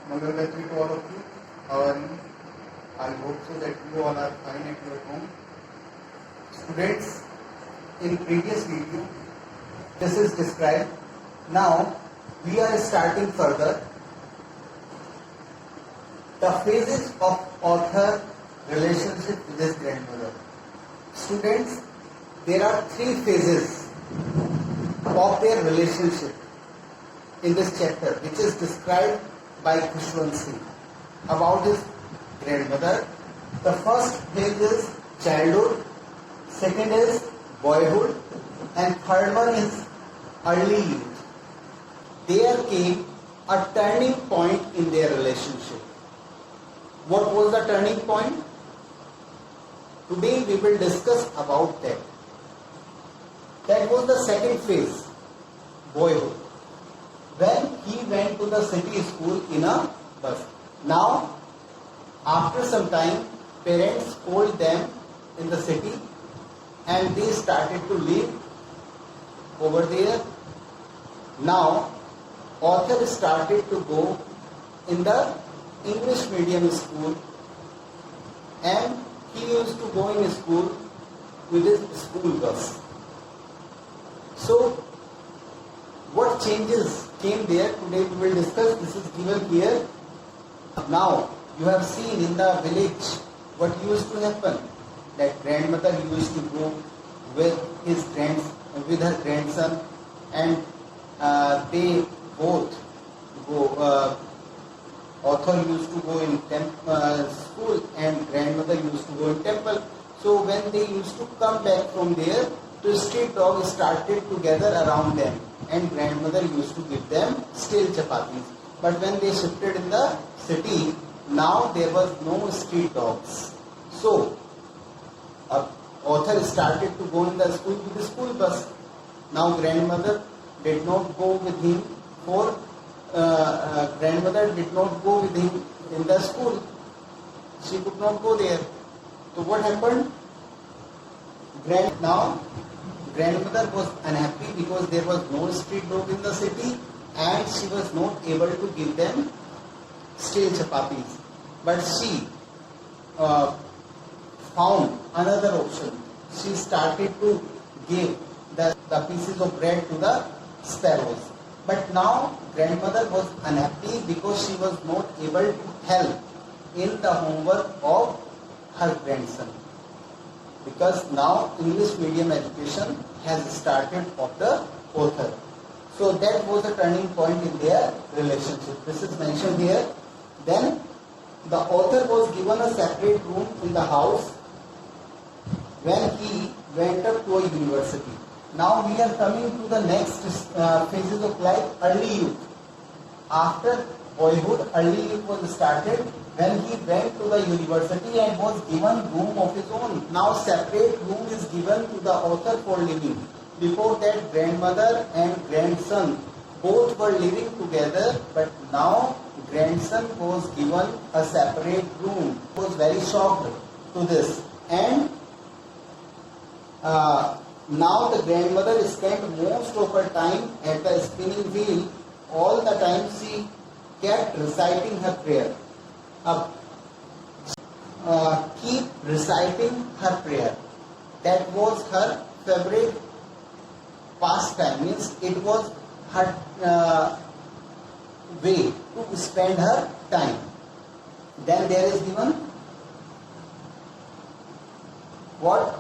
Mangalatri to all of you. How are you? I hope so that you all are fine at your home. Students, in previous video, this is described. Now, we are starting further the phases of author relationship with his grandmother. Students, there are 3 phases of their relationship in this chapter, which is described by Khushwant Singh about his grandmother. The first phase is childhood, second is boyhood, and third one is early youth. There came a turning point in their relationship. What was the turning point? Today we will discuss about that. That was the second phase, boyhood, when he went to the city school in a bus. Now, after some time, parents called them in the city and they started to live over there. Now, author started to go in the English medium school, and he used to go in school with his school bus. So, what changes came there? Today we will discuss. This is given here. Now, you have seen in the village what used to happen. That grandmother used to go with her grandson, and they both go. Author used to go in school, and grandmother used to go in temple. So when they used to come back from there, the street dogs started to gather around them, and grandmother used to give them stale chapatis. But when they shifted in the city, now there was no street dogs. So author started to go in the school with the school bus. Now grandmother did not go with him for grandmother did not go with him in the school. She could not go there. So what happened? Now grandmother was unhappy because there was no street dog in the city, and she was not able to give them stale chapatis. But she found another option. She started to give the pieces of bread to the sparrows. But now grandmother was unhappy because she was not able to help in the homework of her grandson. Because now English medium education has started of the author. So that was the turning point in their relationship. This is mentioned here. Then the author was given a separate room in the house when he went up to a university. Now we are coming to the next phases of life, early youth. After boyhood, early youth was started when he went to the university and was given room of his own. Now separate room is given to the author for living. Before that, grandmother and grandson both were living together, but now grandson was given a separate room. He was very shocked to this, and now the grandmother spent most of her time at the spinning wheel. All the time she kept reciting her prayer. Keep reciting her prayer. That was her favorite pastime. Means it was her way to spend her time. Then there is given what?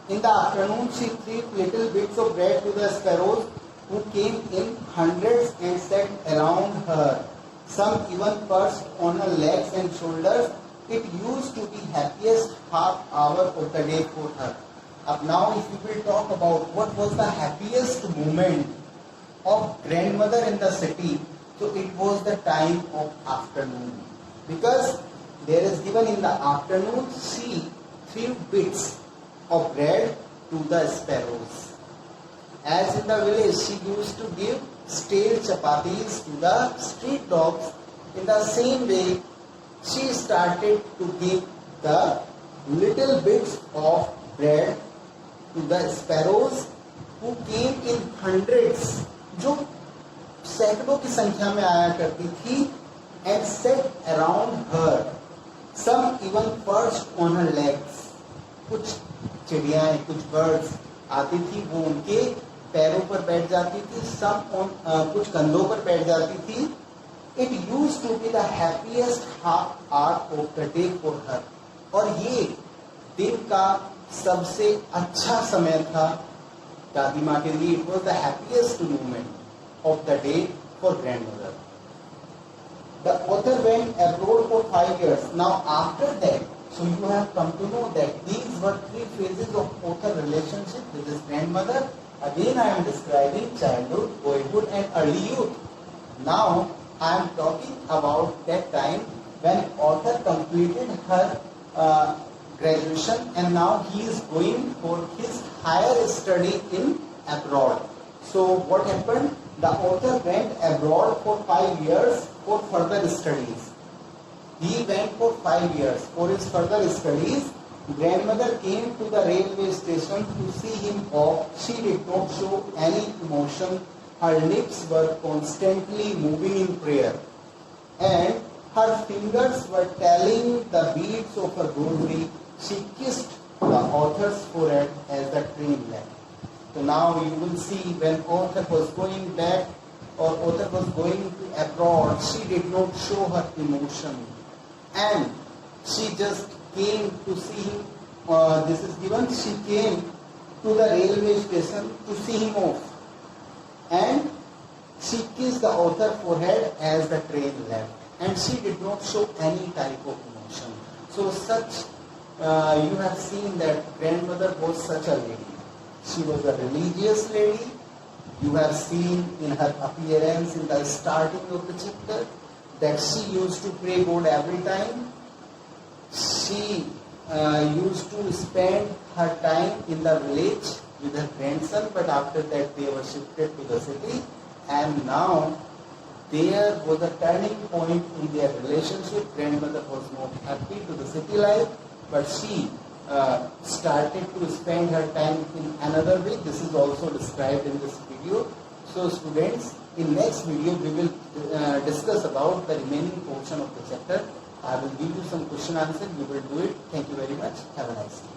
In the afternoon, she threw little bits of bread to the sparrows who came in hundreds and sat around her. Some even perched on her legs and shoulders. It used to be happiest half hour of the day for her. Now, if you will talk about what was the happiest moment of grandmother in the city, so it was the time of afternoon. Because there is given in the afternoon, she threw bits of bread to the sparrows. As in the village, she used to give stale chapatis to the street dogs. In the same way, she started to give the little bits of bread to the sparrows who came in hundreds. जो सैकड़ों की संख्या में आया करती थी and sat around her. Some even perched on her legs. कुछ चिड़ियाएं, कुछ बर्ड्स आती थी, वो उनके पैरों पर बैठ जाती थी, कुछ कंधों पर बैठ जाती थी. It used to be the happiest hour of the day for her. और ये दिन का सबसे अच्छा समय था दादी माँ के लिए. It was the happiest moment of the day for grandmother. The author went abroad for 5 years. Now after that, so you have come to know that these were 3 phases of author relationship with his grandmother. Again I am describing childhood, boyhood and early youth. Now I am talking about that time when author completed her graduation and now he is going for his higher study in abroad. So what happened? The author went abroad for 5 years for further studies. He went for 5 years for his further studies. Grandmother came to the railway station to see him off. She did not show any emotion. Her lips were constantly moving in prayer, and her fingers were tallying the beads of her rosary. She kissed the author's forehead as the train left. So now you will see when author was going back or author was going to abroad, she did not show her emotion and she just came to see him. This is given. She came to the railway station to see him off and she kissed the author's forehead as the train left and she did not show any type of emotion. So such you have seen that grandmother was such a lady. She was a religious lady. You have seen in her appearance in the starting of the chapter that she used to pray God every time. She used to spend her time in the village with her grandson, but after that they were shifted to the city, and now there was a turning point in their relationship. Grandmother was not happy to the city life, but she started to spend her time in another way. This is also described in this video. So students, in next video we will discuss about the remaining portion of the chapter. I will give you some question answer. You will do it. Thank you very much. Have a nice day.